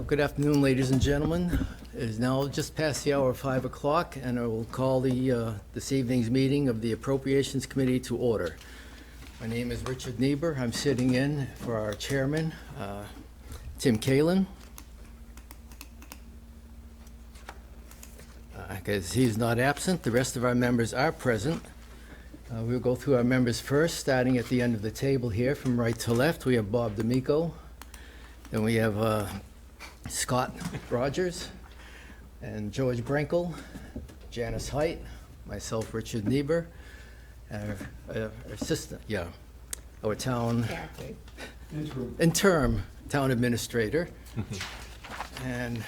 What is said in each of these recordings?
Good afternoon, ladies and gentlemen. It is now just past the hour of 5 o'clock, and I will call this evening's meeting of the Appropriations Committee to order. My name is Richard Niebuhr. I'm sitting in for our chairman, Tim Kalin. Because he's not absent, the rest of our members are present. We'll go through our members first, starting at the end of the table here from right to left. We have Bob D'Amico. Then we have Scott Rogers and George Brenkel, Janice Height, myself, Richard Niebuhr, our assistant, our town interim town administrator, and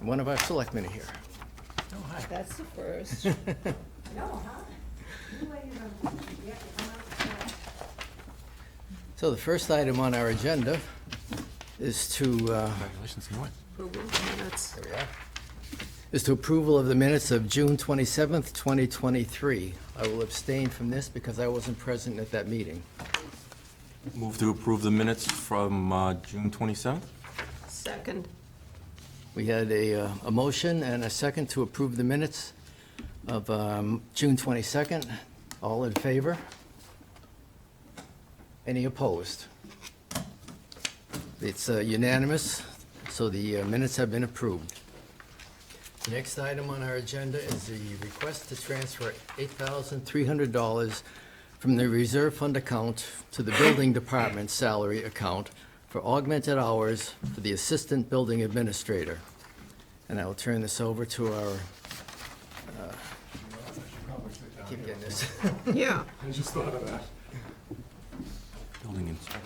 one of our selectmen here. Oh, hi. That's the first. So the first item on our agenda is to Congratulations, you won. Minutes. there we are, is to approval of the minutes of June 27th, 2023. I will abstain from this because I wasn't present at that meeting. Move to approve the minutes from June 27th? Second. We had a motion and a second to approve the minutes of June 22nd. All in favor? Any opposed? It's unanimous, so the minutes have been approved. The next item on our agenda is the request to transfer $8,300 from the reserve fund account to the building department salary account for augmented hours for the assistant building administrator. And I will turn this over to our, keep getting this. Yeah. I just thought of that. Building inspector.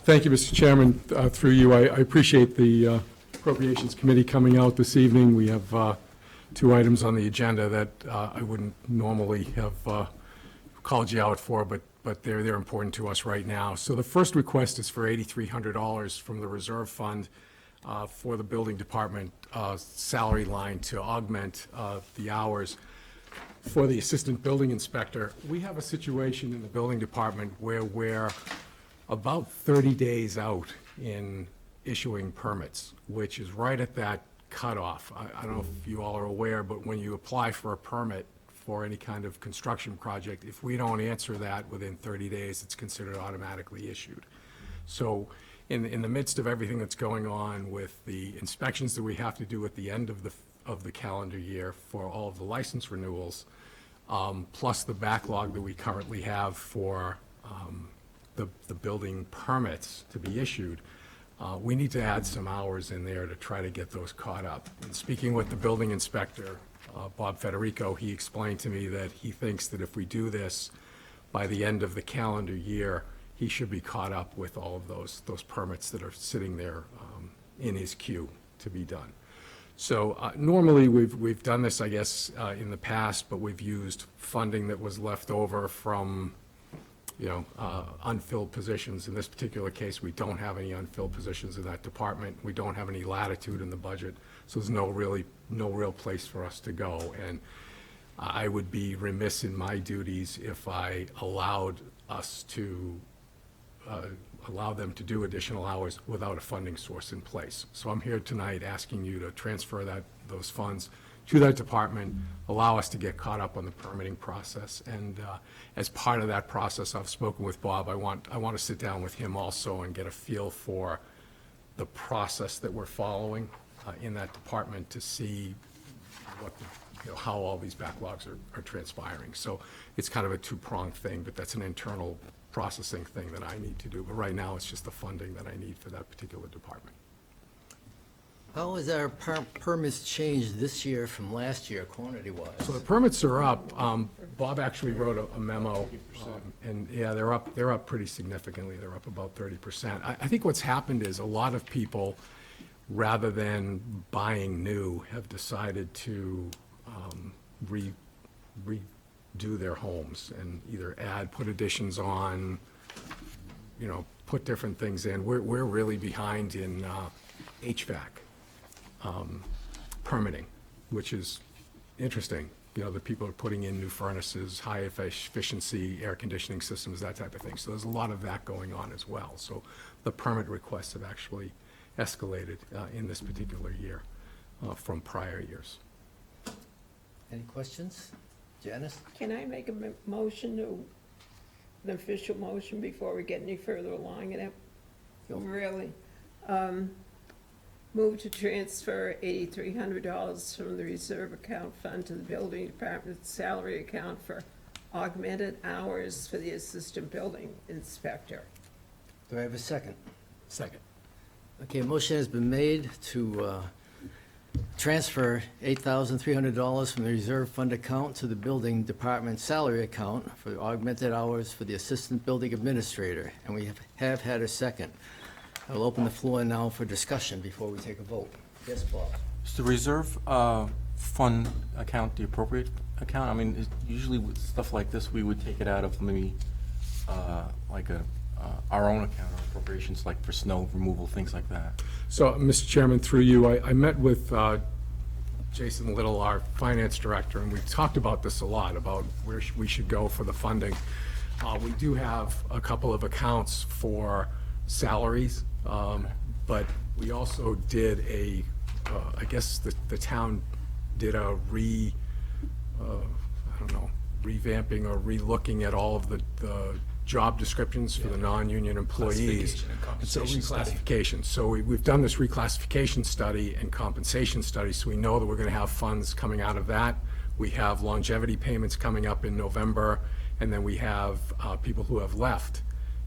Thank you, Mr. Chairman. Through you, I appreciate the Appropriations Committee coming out this evening. We have two items on the agenda that I wouldn't normally have called you out for, but they're important to us right now. So the first request is for $8,300 from the reserve fund for the building department salary line to augment the hours for the assistant building inspector. We have a situation in the building department where we're about 30 days out in issuing permits, which is right at that cutoff. I don't know if you all are aware, but when you apply for a permit for any kind of construction project, if we don't answer that within 30 days, it's considered automatically issued. So in the midst of everything that's going on with the inspections that we have to do at the end of the calendar year for all of the license renewals, plus the backlog that we currently have for the building permits to be issued, we need to add some hours in there to try to get those caught up. And speaking with the building inspector, Bob Federico, he explained to me that he thinks that if we do this by the end of the calendar year, he should be caught up with all of those permits that are sitting there in his queue to be done. So normally we've done this, I guess, in the past, but we've used funding that was left over from unfilled positions. In this particular case, we don't have any unfilled positions in that department. We don't have any latitude in the budget, so there's no real place for us to go. And I would be remiss in my duties if I allowed us to allow them to do additional hours without a funding source in place. So I'm here tonight asking you to transfer those funds to that department, allow us to get caught up on the permitting process. And as part of that process, I've spoken with Bob. I want to sit down with him also and get a feel for the process that we're following in that department to see what how all these backlogs are transpiring. So it's kind of a two-pronged thing, but that's an internal processing thing that I need to do. But right now, it's just the funding that I need for that particular department. How has our permits changed this year from last year, quantity-wise? So the permits are up. Bob actually wrote a memo, and yeah, they're up pretty significantly. They're up about 30%. I think what's happened is a lot of people, rather than buying new, have decided to redo their homes and either put additions on, put different things in. We're really behind in HVAC permitting, which is interesting you know, the people are putting in new furnaces, high efficiency air conditioning systems, that type of thing. So there's a lot of that going on as well. So the permit requests have actually escalated in this particular year from prior years. Any questions? Janice? Can I make a motion to, an official motion before we get any further along in it? Go. Really? Move to transfer $8,300 from the reserve account fund to the building department's salary account for augmented hours for the assistant building inspector. Do I have a second? Second. Okay, a motion has been made to transfer $8,300 from the reserve fund account to the building department salary account for augmented hours for the assistant building administrator, and we have had a second. I will open the floor now for discussion before we take a vote. Yes, Bob? Is the reserve fund account the appropriate account? I mean, usually with stuff like this, we would take it out of maybe like our own account, or appropriations, like for snow removal, things like that. So, Mr. Chairman, through you, I met with Jason Little, our finance director, and we talked about this a lot, about where we should go for the funding. We do have a couple of accounts for salaries, but we also did I guess the town did a revamping or re-looking at all of the job descriptions for the non-union employees. Classification and compensation study. Reclassification. So we've done this reclassification study and compensation study, so we know that we're gonna have funds coming out of that. We have longevity payments coming up in November, and then we have people who have left,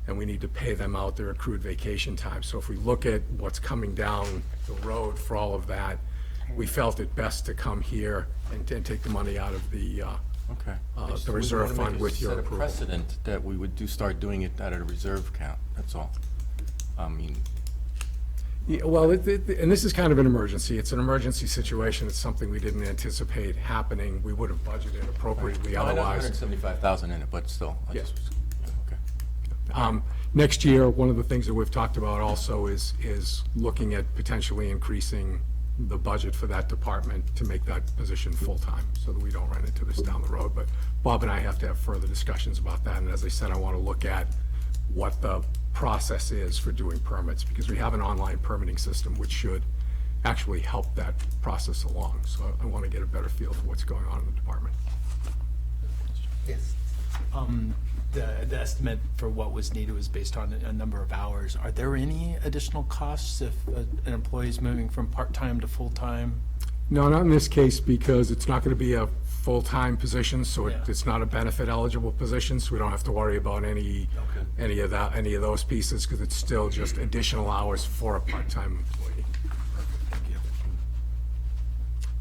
and we need to pay them out their accrued vacation time. So if we look at what's coming down the road for all of that, we felt it best to come here and take the money out of the Okay. the reserve fund with your Set a approval. precedent that we would start doing it out of the reserve account, that's all. I mean, Yeah, well, and this is kind of an emergency. It's an emergency situation. It's something we didn't anticipate happening. We would have budgeted appropriately I know otherwise. 175,000 in it, but still. Yes. Okay. Next year, one of the things that we've talked about also is looking at potentially increasing the budget for that department to make that position full-time, so that we don't run into this down the road. But Bob and I have to have further discussions about that, and as I said, I want to look at what the process is for doing permits, because we have an online permitting system which should actually help that process along. So I want to get a better feel for what's going on in the department. Yes. The estimate for what was needed was based on a number of hours. Are there any additional costs if an employee is moving from part-time to full-time? No, not in this case, because it's not going to be a full-time position, so Yeah. it's not a benefit-eligible position, so we don't have to worry about any of those pieces, because it's still just additional hours for a part-time employee. Thank you.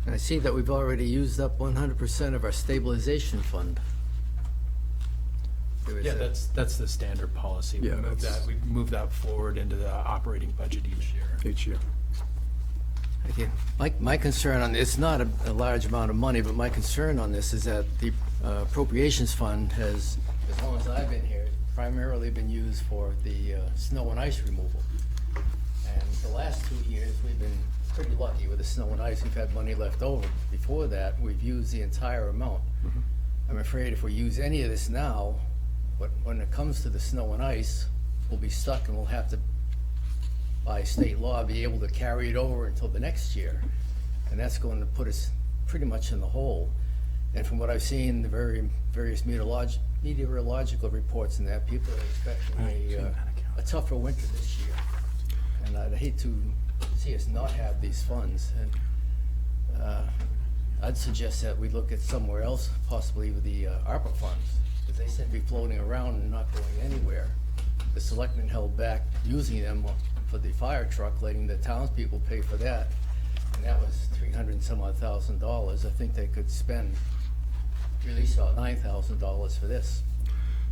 And I see that we've already used up 100% of our stabilization fund. There is Yeah, a- that's the standard policy. Yeah, that's- We move that forward into the operating budget each year. Each year. Okay. My concern on, it's not a large amount of money, but my concern on this is that the appropriations fund has, as long as I've been here, primarily been used for the snow and ice removal. And the last 2 years, we've been pretty lucky with the snow and ice. We've had money left over. Before that, we've used the entire amount. I'm afraid if we use any of this now, but when it comes to the snow and ice, we'll be stuck and we'll have to, by state law, be able to carry it over until the next year. And that's going to put us pretty much in the hole. And from what I've seen, the various meteorological reports and that, people are expecting a tougher winter this year. And I'd hate to see us not have these funds. And I'd suggest that we look at somewhere else, possibly with the ARPA funds, because they seem to be floating around and not going anywhere. The selectmen held back using them for the fire truck, letting the townspeople pay for that, and that was $300 and some odd thousand. I think they could spend, release about $9,000 for this.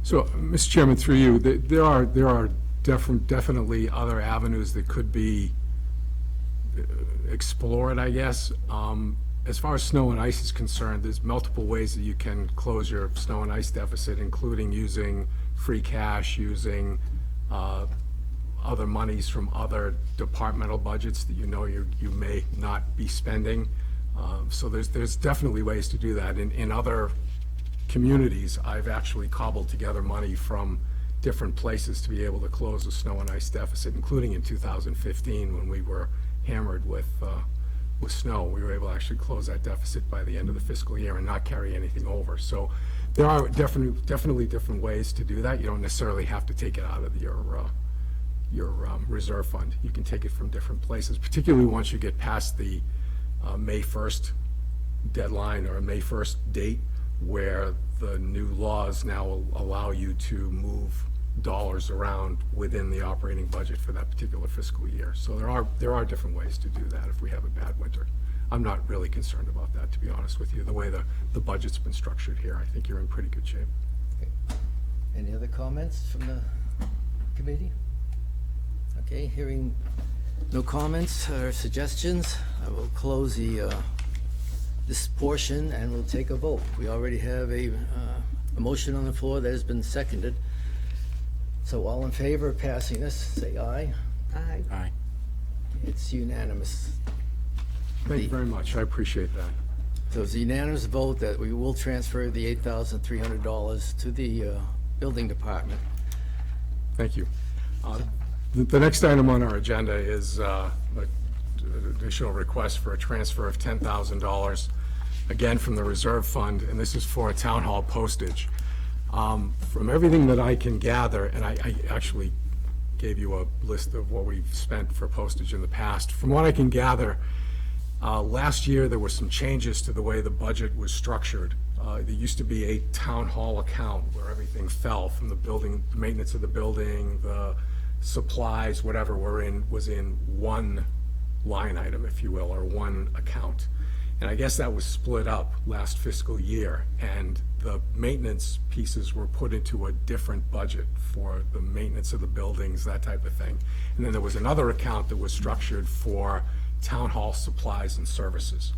So, Mr. Chairman, through you, there are definitely other avenues that could be explored, I guess. As far as snow and ice is concerned, there's multiple ways that you can close your snow and ice deficit, including using free cash, using other monies from other departmental budgets that you know you may not be spending. So there's definitely ways to do that. In other communities, I've actually cobbled together money from different places to be able to close the snow and ice deficit, including in 2015 when we were hammered with snow. We were able to actually close that deficit by the end of the fiscal year and not carry anything over. So there are definitely different ways to do that. You don't necessarily have to take it out of your reserve fund. You can take it from different places, particularly once you get past the May 1st deadline or a May 1st date, where the new laws now allow you to move dollars around within the operating budget for that particular fiscal year. So there are different ways to do that if we have a bad winter. I'm not really concerned about that, to be honest with you. The way the budget's been structured here, I think you're in pretty good shape. Any other comments from the committee? Okay, hearing no comments or suggestions, I will close this portion and we'll take a vote. We already have a motion on the floor that has been seconded. So all in favor of passing this, say aye. Aye. Aye. It's unanimous. Thank you very much. I appreciate that. So it's a unanimous vote that we will transfer the $8,300 to the building department. Thank you. The next item on our agenda is an additional request for a transfer of $10,000, again from the reserve fund, and this is for town hall postage. From everything that I can gather, and I actually gave you a list of what we've spent for postage in the past. From what I can gather, last year there were some changes to the way the budget was structured. There used to be a town hall account where everything fell from the building, the maintenance of the building, the supplies, whatever was in one line item, if you will, or one account. And I guess that was split up last fiscal year, and the maintenance pieces were put into a different budget for the maintenance of the buildings, that type of thing. And then there was another account that was structured for town hall supplies and services.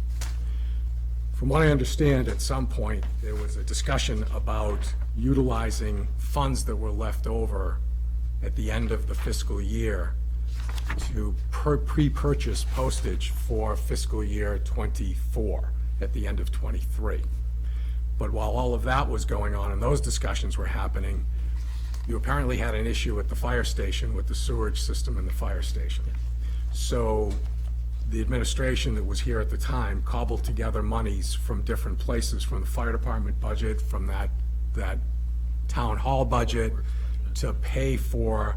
From what I understand, at some point, there was a discussion about utilizing funds that were left over at the end of the fiscal year to pre-purchase postage for fiscal year '24 at the end of '23. But while all of that was going on and those discussions were happening, you apparently had an issue at the fire station with the sewage system in the fire station. So the administration that was here at the time cobbled together monies from different places, from the fire department budget, from that town hall budget, to pay for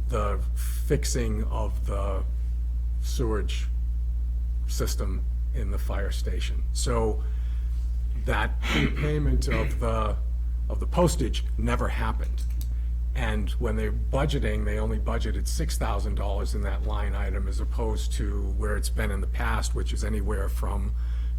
the fixing of the sewage system in the fire station. So that payment of the postage never happened. And when they're budgeting, they only budgeted $6,000 in that line item, as opposed to where it's been in the past, which is anywhere from,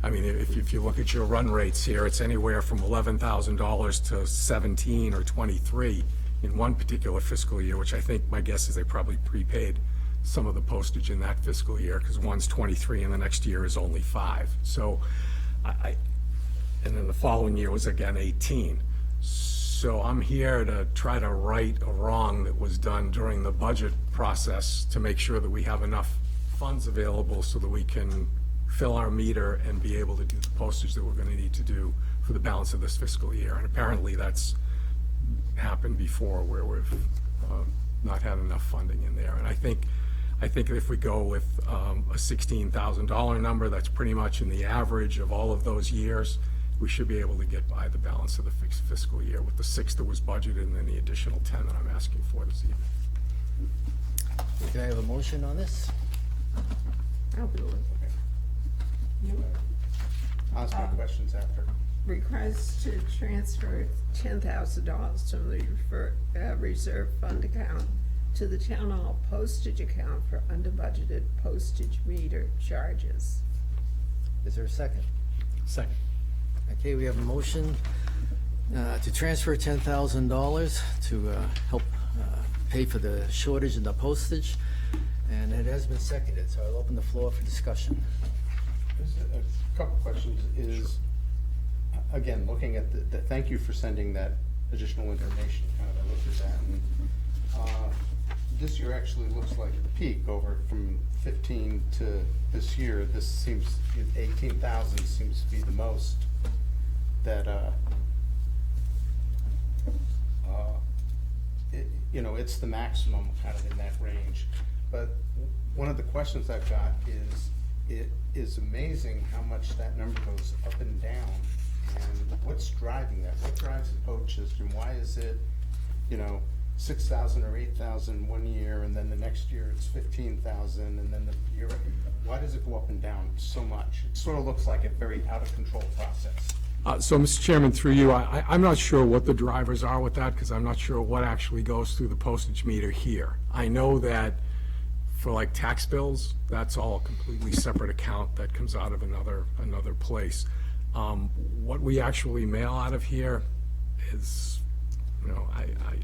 I mean, if you look at your run rates here, it's anywhere from $11,000 to 17 or 23 in one particular fiscal year, which I think, my guess is they probably prepaid some of the postage in that fiscal year, because one's 23 and the next year is only 5. So and then the following year was again 18. So I'm here to try to right a wrong that was done during the budget process to make sure that we have enough funds available so that we can fill our meter and be able to do the postage that we're going to need to do for the balance of this fiscal year. And apparently that's happened before, where we've not had enough funding in there. And I think if we go with a $16,000 number, that's pretty much in the average of all of those years, we should be able to get by the balance of the fiscal year with the 6 that was budgeted and then the additional 10 that I'm asking for this evening. Can I have a motion on this? I'll do it. I'll ask my questions after. Request to transfer $10,000 from the reserve fund account to the town hall postage account for under-budgeted postage meter charges. Is there a second? Second. Okay, we have a motion to transfer $10,000 to help pay for the shortage in the postage, and it has been seconded, so I'll open the floor for discussion. A couple questions is, again, looking at thank you for sending that additional information. Kind of, I looked at that, and This year actually looks like the peak over from 15 to this year. This seems, 18,000 seems to be the most that, it's the maximum kind of in that range. But one of the questions I've got is, it is amazing how much that number goes up and down. And what's driving that? What drives the POACH system? Why is it, 6,000 or 8,000 one year, and then the next year it's 15,000, and then the year, why does it go up and down so much? It sort of looks like a very out of control process. So, Mr. Chairman, through you, I'm not sure what the drivers are with that, because I'm not sure what actually goes through the postage meter here. I know that for like tax bills, that's all a completely separate account that comes out of another place. What we actually mail out of here is,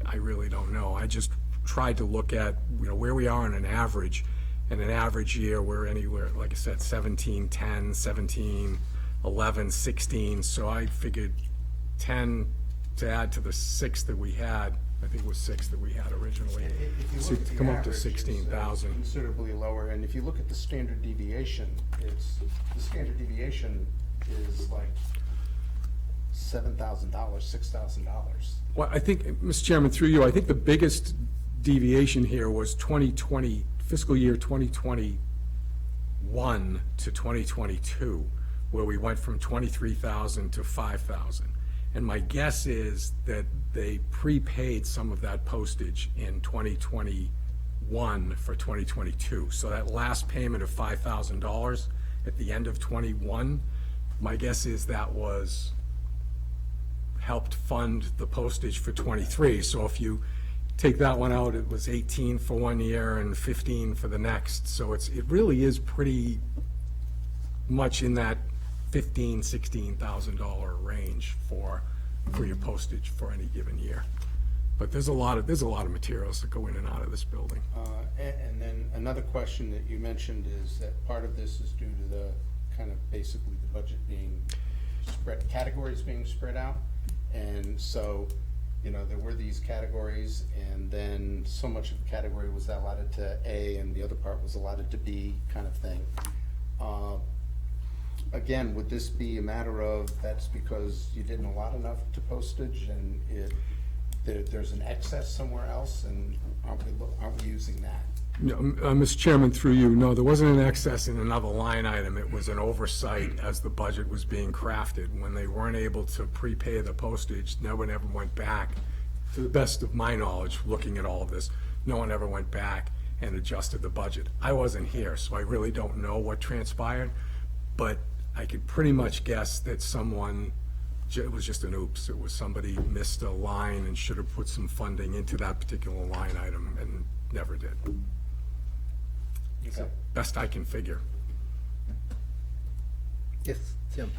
I really don't know. I just tried to look at, where we are on an average. In an average year, we're anywhere, like I said, 17, 10, 17, 11, 16. So I figured 10 to add to the 6 that we had. I think it was 6 that we had originally. If you So look at to the come up to average, it's, 16,000. Considerably lower, and if you look at the standard deviation, the standard deviation is like $7,000, $6,000. Well, I think, Mr. Chairman, through you, I think the biggest deviation here was 2020, fiscal year 2021 to 2022, where we went from 23,000 to 5,000. And my guess is that they prepaid some of that postage in 2021 for 2022. So that last payment of $5,000 at the end of '21, my guess is that was helped fund the postage for '23. So if you take that one out, it was 18 for one year and 15 for the next. So it really is pretty much in that $15,000, $16,000 range for your postage for any given year. But there's a lot of materials that go in and out of this building. And then another question that you mentioned is that part of this is due to the kind of basically the budget being spread, categories being spread out. And so, there were these categories, and then so much of the category was allotted to A and the other part was allotted to B kind of thing. Again, would this be a matter of that's because you didn't allot enough to postage and there's an excess somewhere else, and aren't we using that? No, Mr. Chairman, through you, no, there wasn't an excess in another line item. It was an oversight as the budget was being crafted. When they weren't able to prepay the postage, no one ever went back, to the best of my knowledge, looking at all of this, no one ever went back and adjusted the budget. I wasn't here, so I really don't know what transpired, but I could pretty much guess that it was just an oops. It was somebody missed a line and should have put some funding into that particular line item and never did. Okay. Best I can figure. Yes, Tim?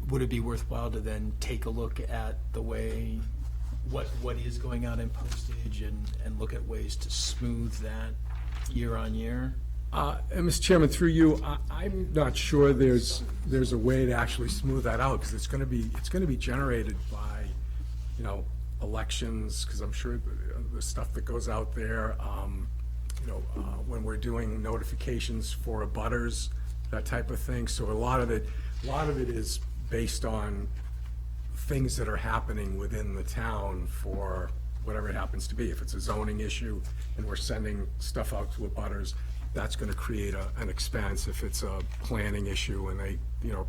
Would it be worthwhile to then take a look at the way, what is going on in postage and look at ways to smooth that year on year? And Mr. Chairman, through you, I'm not sure there's a way to actually smooth that out, because it's going to be generated by, elections, because I'm sure the stuff that goes out there, when we're doing notifications for abutters, that type of thing. So a lot of it is based on things that are happening within the town for whatever it happens to be. If it's a zoning issue and we're sending stuff out to abutters, that's going to create an expense. If it's a planning issue and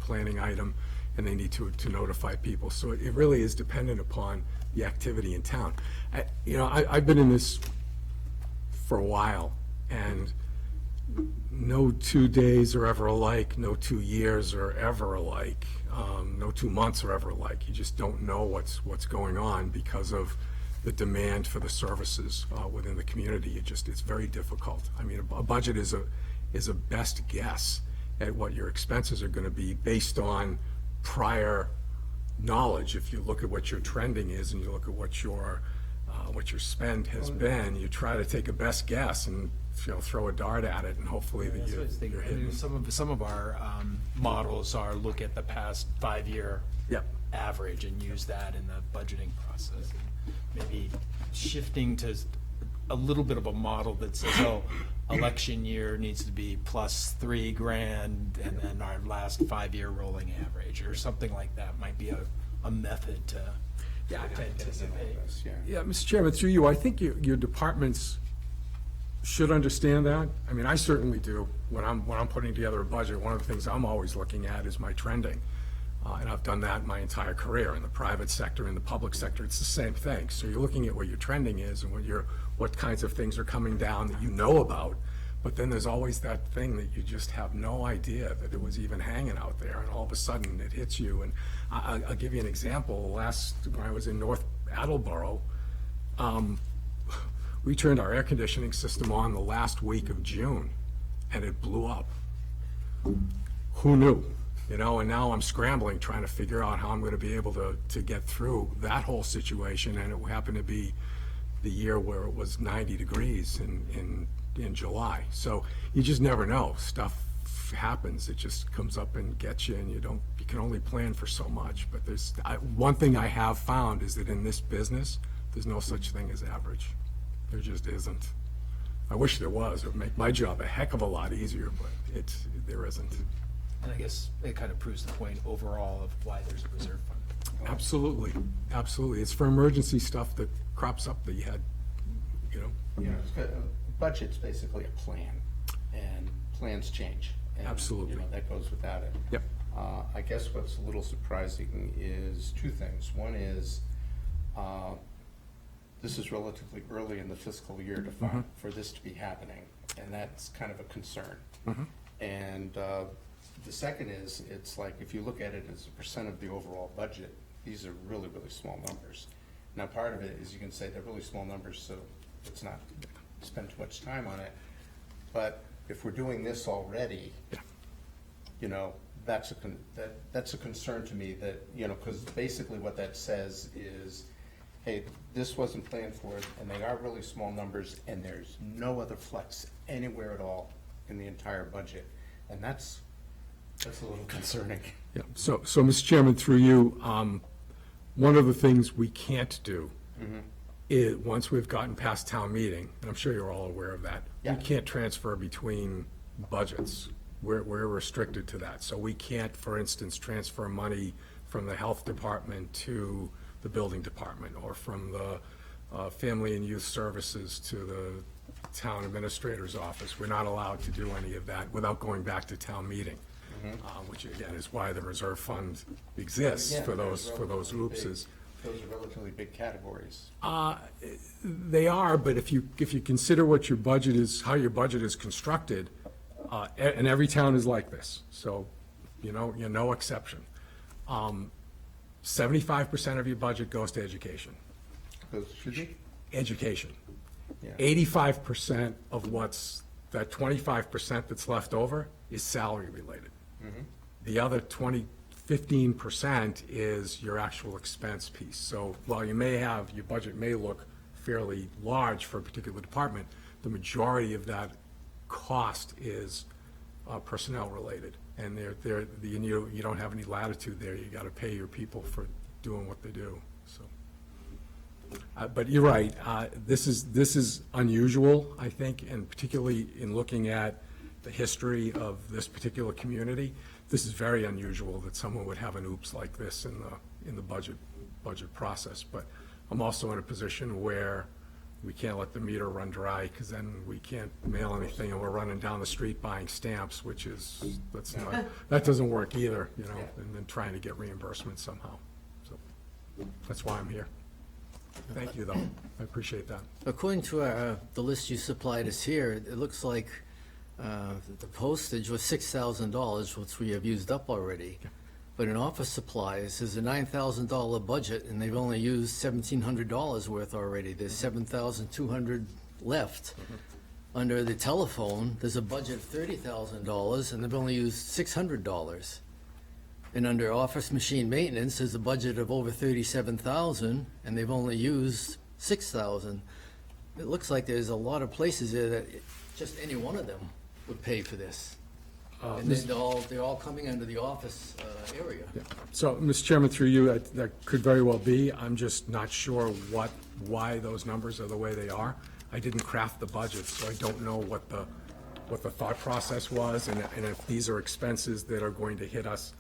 planning item, and they need to notify people. So it really is dependent upon the activity in town. I've been in this for a while, and no 2 days are ever alike, no 2 years are ever alike, no 2 months are ever alike. You just don't know what's going on because of the demand for the services within the community. It's very difficult. I mean, a budget is a best guess at what your expenses are going to be based on prior knowledge. If you look at what your trending is and you look at what your spend has been, you try to take a best guess and throw a dart at it, and hopefully that That's what I was thinking. you're hitting. Some of our models are look at the past 5-year Yep. average and use that in the budgeting process. And maybe shifting to a little bit of a model that says, oh, election year needs to be plus $3,000, and then our last 5-year rolling average, or something like that might be a method to anticipate. Yeah, Mr. Chairman, through you, I think your departments should understand that. I mean, I certainly do. When I'm putting together a budget, one of the things I'm always looking at is my trending. And I've done that my entire career in the private sector, in the public sector. It's the same thing. So you're looking at what your trending is and what kinds of things are coming down that you know about. But then there's always that thing that you just have no idea that it was even hanging out there, and all of a sudden it hits you. And I'll give you an example. When I was in North Attleboro, we turned our air conditioning system on the last week of June, and it blew up. Who knew? You know, and now I'm scrambling, trying to figure out how I'm going to be able to get through that whole situation. And it happened to be the year where it was 90 degrees in July. So you just never know. Stuff happens. It just comes up and gets you, and you can only plan for so much. But one thing I have found is that in this business, there's no such thing as average. There just isn't. I wish there was. It would make my job a heck of a lot easier, but there isn't. And I guess it kind of proves the point overall of why there's a reserve fund. Absolutely, absolutely. It's for emergency stuff that crops up that you had, you know. You know, budget's basically a plan, and plans change. And, Absolutely. You know, that goes without it. Yep. I guess what's a little surprising is two things. One is, this is relatively early in the fiscal year for this to be happening, and that's kind of a concern. And the second is, it's like, if you look at it as a percent of the overall budget, these are really, really small numbers. Now, part of it is you can say they're really small numbers, so let's not spend too much time on it. But if we're doing this already, you know, that's a concern to me, that, you know, because basically what that says is, hey, this wasn't planned for, and they are really small numbers, and there's no other flex anywhere at all in the entire budget. And that's a little concerning. Yeah, so Mr. Chairman, through you, one of the things we can't do is, once we've gotten past town meeting, and I'm sure you're all aware of that, Yeah. we can't transfer between budgets. We're restricted to that. So we can't, for instance, transfer money from the health department to the building department, or from the family and youth services to the town administrator's office. We're not allowed to do any of that without going back to town meeting. Which again is why the reserve fund exists, Yeah, for they're those relatively oopses. big. Those are relatively big categories. They are, but if you consider what your budget is, how your budget is constructed, and every town is like this, so, you know, you're no exception. 75% of your budget goes to education. Those should be? Education. Yeah. 85% of that 25% that's left over is salary related. The other 15% is your actual expense piece. So while your budget may look fairly large for a particular department, the majority of that cost is personnel related. And you don't have any latitude there. You got to pay your people for doing what they do, so. But you're right, this is unusual, I think, and particularly in looking at the history of this particular community, this is very unusual that someone would have an oops like this in the budget process. But I'm also in a position where we can't let the meter run dry, because then we can't mail anything, and we're running down the street buying stamps, that doesn't work either, you know, and then trying to get reimbursement somehow. So that's why I'm here. Thank you, though. I appreciate that. According to the list you supplied us here, it looks like the postage was $6,000, which we have used up already. But in office supplies, there's a $9,000 budget, and they've only used $1,700 worth already. There's $7,200 left. Under the telephone, there's a budget of $30,000, and they've only used $600. And under office machine maintenance, there's a budget of over $37,000, and they've only used $6,000. It looks like there's a lot of places there that just any one of them would pay for this. And then they're all coming under the office area. So, Mr. Chairman, through you, that could very well be. I'm just not sure what why those numbers are the way they are. I didn't craft the budget, so I don't know what the thought process was, and if these are expenses that are going to hit us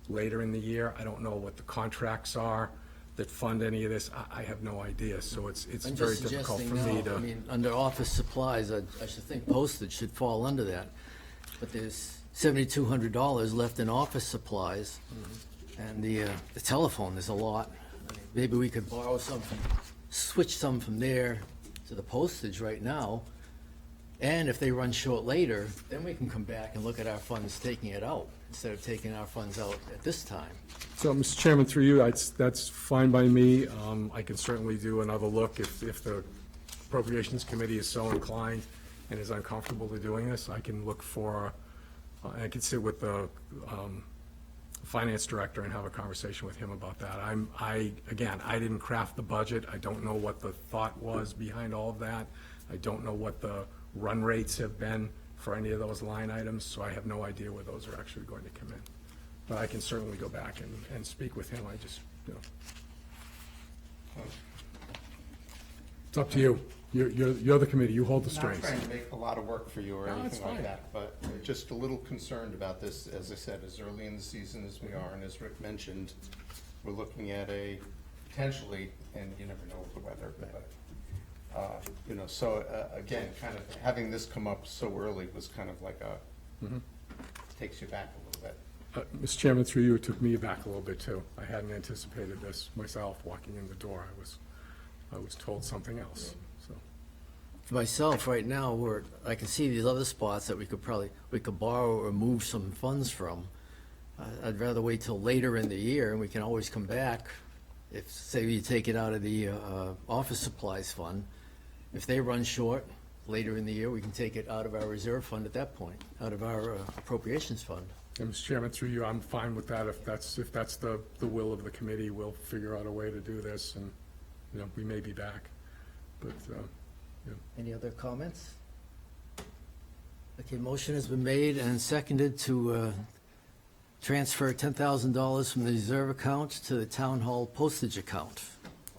later in the year. I don't know what the contracts are that fund any of this. I have no idea, so it's I'm very just difficult for suggesting me now, I to. mean, under office supplies, I should think postage should fall under that. But there's $7,200 left in office supplies, and the telephone, there's a lot. I mean, maybe we could borrow some switch some from there to the postage right now, and if they run short later, then we can come back and look at our funds taking it out, instead of taking our funds out at this time. So, Mr. Chairman, through you, that's fine by me. I can certainly do another look if the Appropriations Committee is so inclined and is uncomfortable to doing this. I can look for, I can sit with the finance director and have a conversation with him about that. Again, I didn't craft the budget. I don't know what the thought was behind all of that. I don't know what the run rates have been for any of those line items, so I have no idea where those are actually going to come in. But I can certainly go back and speak with him. I just, it's up to you. You're the committee. You hold the Not strings. trying to make a lot of work for you or No, it's anything like fine. that, but just a little concerned about this, as I said, as early in the season as we are, and as Rick mentioned, we're looking at a potentially, and you never know with the weather, but, so, again, kind of having this come up so early was kind of like takes you back a little bit. Mr. Chairman, through you, it took me back a little bit, too. I hadn't anticipated this myself, walking in the door. I was told something else, so. For myself, right now, I can see these other spots that we could borrow or move some funds from. I'd rather wait till later in the year, and we can always come back. If, say, you take it out of the office supplies fund, if they run short later in the year, we can take it out of our reserve fund at that point, out of our appropriations fund. And Mr. Chairman, through you, I'm fine with that. If that's the will of the committee, we'll figure out a way to do this, and, we may be back. But, Any other comments? Okay, motion has been made and seconded to transfer $10,000 from the reserve account to the town hall postage account.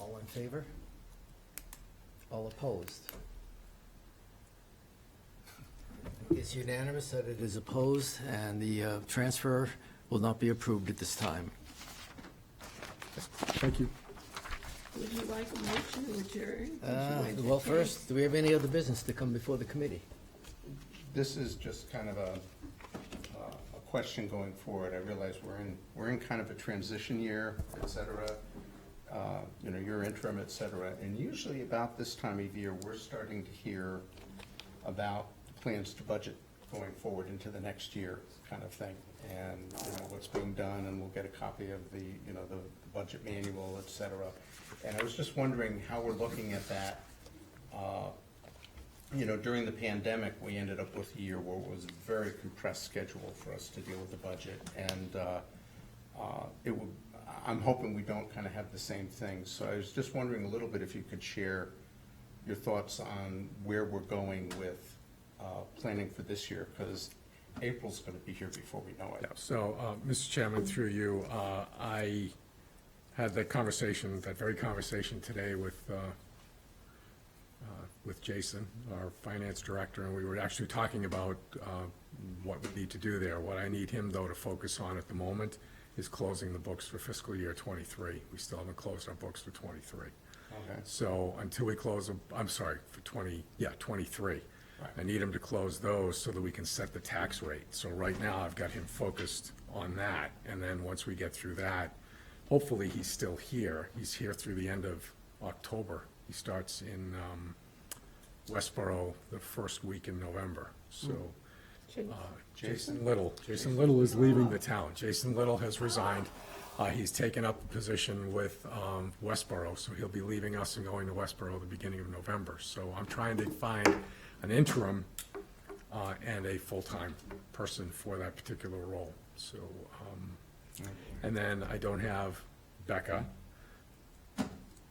All in favor? All opposed? It's unanimous that it is opposed, and the transfer will not be approved at this time. thank you. Would you like a motion to adjourn? Would you like to Well, take- first, do we have any other business to come before the committee? This is just kind of a question going forward. I realize we're in kind of a transition year, et cetera. You're interim, et cetera. And usually about this time of year, we're starting to hear about plans to budget going forward into the next year kind of thing. And, what's being done, and we'll get a copy of the budget manual, et cetera. And I was just wondering how we're looking at that. During the pandemic, we ended up with a year where it was a very compressed schedule for us to deal with the budget. And I'm hoping we don't kind of have the same thing. So I was just wondering a little bit if you could share your thoughts on where we're going with planning for this year, because April's going to be here before we know it. So, Mr. Chairman, through you, I had that very conversation today with Jason, our finance director, and we were actually talking about what we need to do there. What I need him, though, to focus on at the moment is closing the books for fiscal year '23. We still haven't closed our books for '23. Okay. So until we close them, I'm sorry, for '23. Right. I need him to close those so that we can set the tax rate. So right now, I've got him focused on that, and then once we get through that, hopefully he's still here. He's here through the end of October. He starts in Westboro the first week in November. So Jason Little is leaving the town. Jason Little has resigned. He's taken up the position with Westboro, so he'll be leaving us and going to Westboro at the beginning of November. So I'm trying to find an interim and a full-time person for that particular role. So, and then I don't have Becca.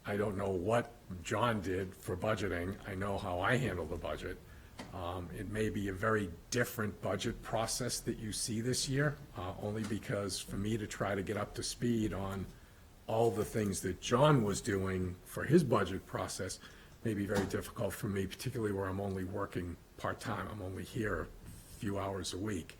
I don't know what John did for budgeting. I know how I handle the budget. It may be a very different budget process that you see this year, only because for me to try to get up to speed on all the things that John was doing for his budget process may be very difficult for me, particularly where I'm only working part-time. I'm only here a few hours a week.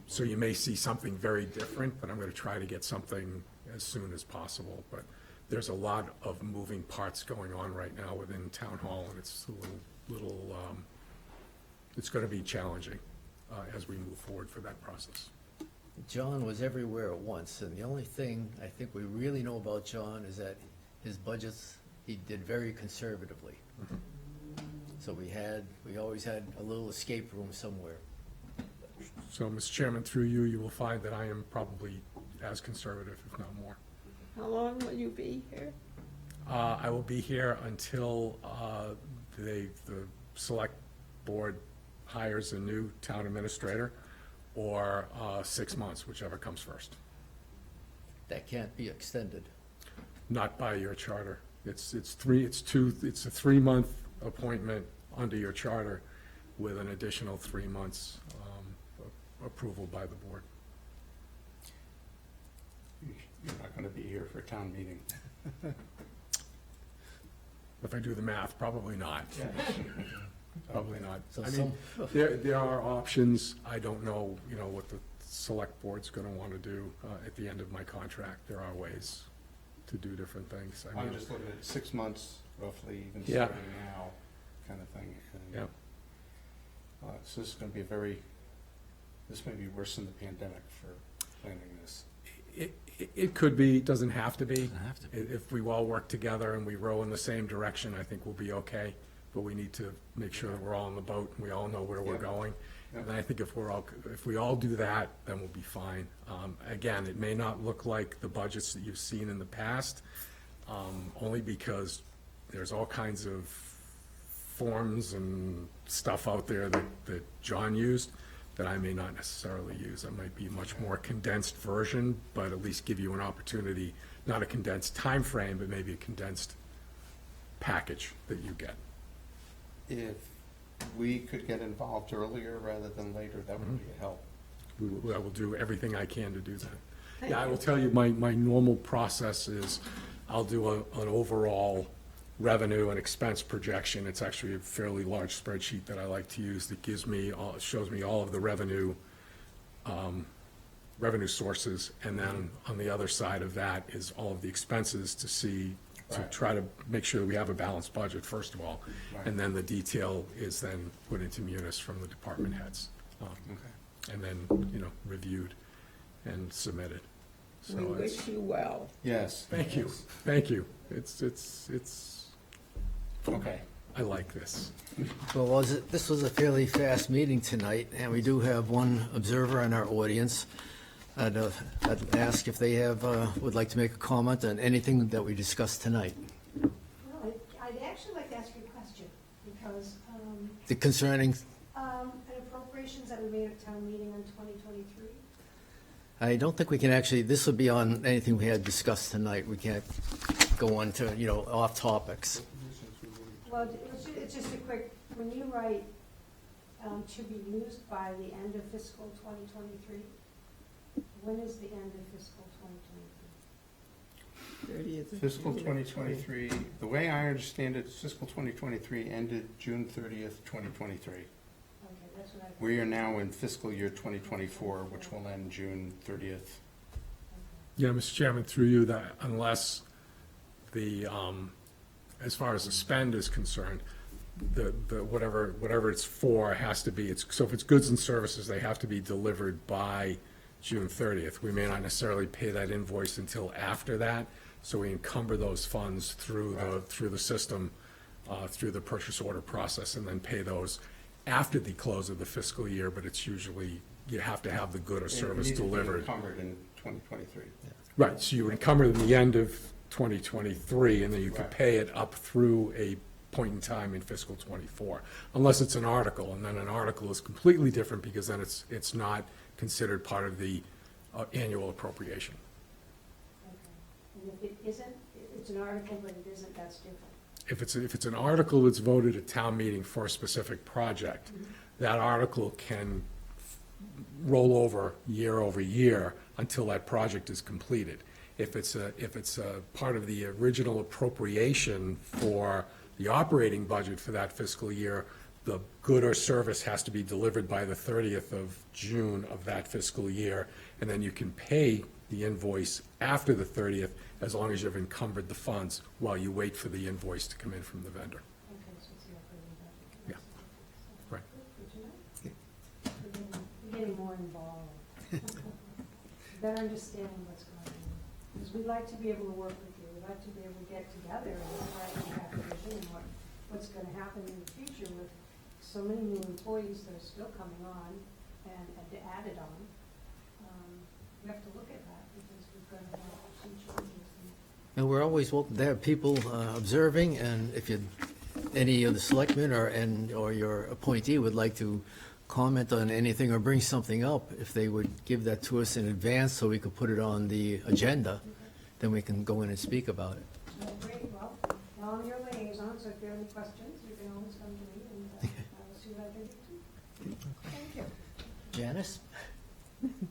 So you may see something very different, but I'm going to try to get something as soon as possible. But there's a lot of moving parts going on right now within Town Hall, and it's a little it's going to be challenging as we move forward for that process. John was everywhere at once, and the only thing I think we really know about John is that his budgets, he did very conservatively. So we always had a little escape room somewhere. So, Mr. Chairman, through you, you will find that I am probably as conservative, if not more. How long will you be here? I will be here until the select board hires a new town administrator, or 6 months, whichever comes first. That can't be extended. Not by your charter. It's a 3-month appointment under your charter with an additional 3 months approval by the board. You're not gonna be here for a town meeting. If I do the math, probably not. Probably not. So I mean, there are options. I don't know, what the select board's gonna wanna do at the end of my contract. There are ways to do different things. I I'm mean, just looking at 6 months roughly, even Yeah. starting now, kind of thing. And, Yeah. So this is gonna be this may be worse than the pandemic for planning this. It could be, it doesn't have to be. Doesn't have to be. If we all work together and we row in the same direction, I think we'll be okay. But we need to make sure that we're all in the boat and we all know where we're Yeah. going. Yeah. And I think if we all do that, then we'll be fine. Again, it may not look like the budgets that you've seen in the past, only because there's all kinds of forms and stuff out there that John used that I may not necessarily use. It might be a much more condensed version, but at least give you an opportunity, not a condensed time frame, but maybe a condensed package that you get. If we could get involved earlier rather than later, that would be a help. I will do everything I can to do that. Thank Yeah, I you. will tell you, my normal process is I'll do an overall revenue and expense projection. It's actually a fairly large spreadsheet that I like to use that shows me all of the revenue sources. And then on the other side of that is all of the expenses to Right. try to make sure that we have a balanced budget, first of all. Right. And then the detail is then put into munis from the department heads. Okay. And then, reviewed and submitted. So We it's- wish you well. Yes. Thank you, yes. thank you. Okay. I like this. Well, this was a fairly fast meeting tonight, and we do have one observer in our audience. I'd ask if they would like to make a comment on anything that we discussed tonight. Well, I'd actually like to ask you a question, because The concerning, an appropriations that we made at town meeting on 2023, I don't think we can actually, this would be on anything we had discussed tonight. We can't go on to, off topics. well, it's just a quick, when you write to be used by the end of fiscal 2023, when is the end of fiscal 2023? 30th of Fiscal June. 2023, the way I understand it, fiscal 2023 ended June 30th, 2023. Okay, that's what I. We are now in fiscal year 2024, which will end June 30th. Yeah, Mr. Chairman, through you, that unless as far as the spend is concerned, the whatever it's for has to be, so if it's goods and services, they have to be delivered by June 30th. We may not necessarily pay that invoice until after that, so we encumber those funds through the system, through the purchase order process, and then pay those after the close of the fiscal year, but it's usually, you have to have the good or service delivered. Encumbered in 2023. Right, so you would encumber in the end of 2023, and then you could Right. pay it up through a point in time in fiscal '24, unless it's an article, and then an article is completely different, because then it's not considered part of the annual appropriation. Okay. And if it isn't, it's an article, but it isn't, that's different. If it's an article that's voted at town meeting for a specific project, that article can roll over year until that project is completed. if it's a part of the original appropriation for the operating budget for that fiscal year, the good or service has to be delivered by the 30th of June of that fiscal year, and then you can pay the invoice after the 30th, as long as you've encumbered the funds while you wait for the invoice to come in from the vendor. Okay, so it's the operating budget. Yeah. Right. Good to know. We're getting more involved. Better understanding what's going on. Because we'd like to be able to work with you. We'd like to be able to get together and try to have a vision and what's going to happen in the future with so many new employees that are still coming on and added on. We have to look at that because we're going to have some changes. And we're always welcome to have people observing, and if any of the selectmen or your appointee would like to comment on anything or bring something up, if they would give that to us in advance so we could put it on the agenda, then we can go in and speak about it. Great, well, I'm your liaison, so if you have any questions, you can always come to me and I will see what I can do. Thank you. Janice?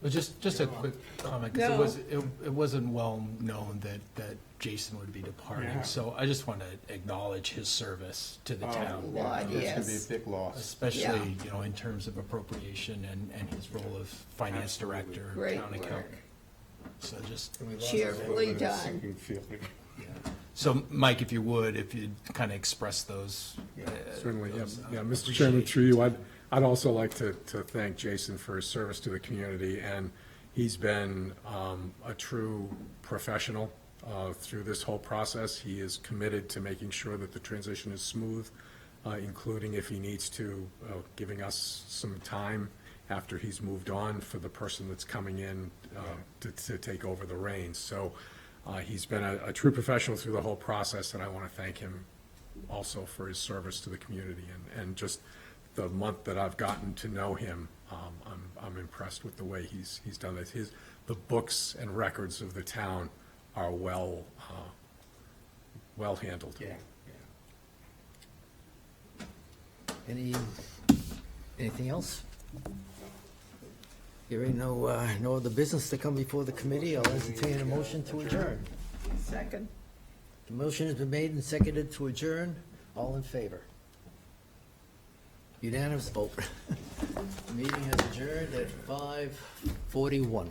Well, just a quick comment, because it wasn't well known that Jason would be departing. Yeah. So I just want to acknowledge his service to the town. Lord, It's gonna yes. be a big loss. Especially, in terms of appropriation and his role of finance director, Great town work. accountant. So just, Cheerfully done. Sinking feeling. so Mike, if you'd kind of express those. Certainly, those, yeah. Mr. Chairman, through you, appreciations. I'd also like to thank Jason for his service to the community, and he's been a true professional through this whole process. He is committed to making sure that the transition is smooth, including if he needs to, giving us some time after he's moved on for the person that's coming in to take over the reins. So he's been a true professional through the whole process, and I want to thank him also for his service to the community. And just the month that I've gotten to know him, I'm impressed with the way he's done this. The books and records of the town are well handled. Yeah, Anything else? Hearing no other business to come before the committee, I'll entertain a motion to adjourn. Second. The motion has been made and seconded to adjourn. All in favor? Unanimous vote. The meeting has adjourned at 5:41.